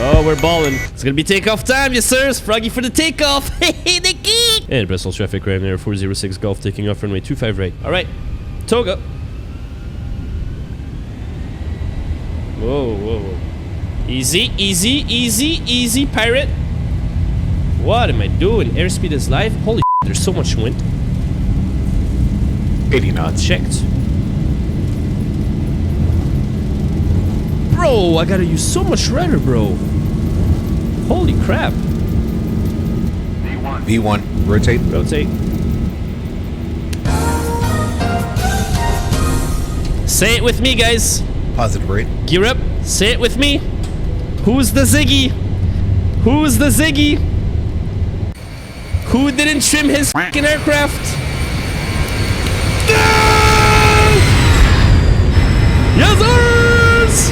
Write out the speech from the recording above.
Oh, we're balling. It's gonna be takeoff time, yes sirs. Froggy for the takeoff. Hey, the geek. And Brussels traffic right there. 406 Golf taking off runway 25 right. All right, Toga. Whoa, whoa, whoa. Easy, easy, easy, easy, pirate. What am I doing? Airspeed is live. Holy shit, there's so much wind. 80 knots. Checked. Bro, I gotta use so much rudder, bro. Holy crap. V1, rotate. Rotate. Say it with me, guys. Positive rate. Gear up. Say it with me. Who's the Ziggy? Who's the Ziggy? Who didn't trim his fucking aircraft? Yes, sirs!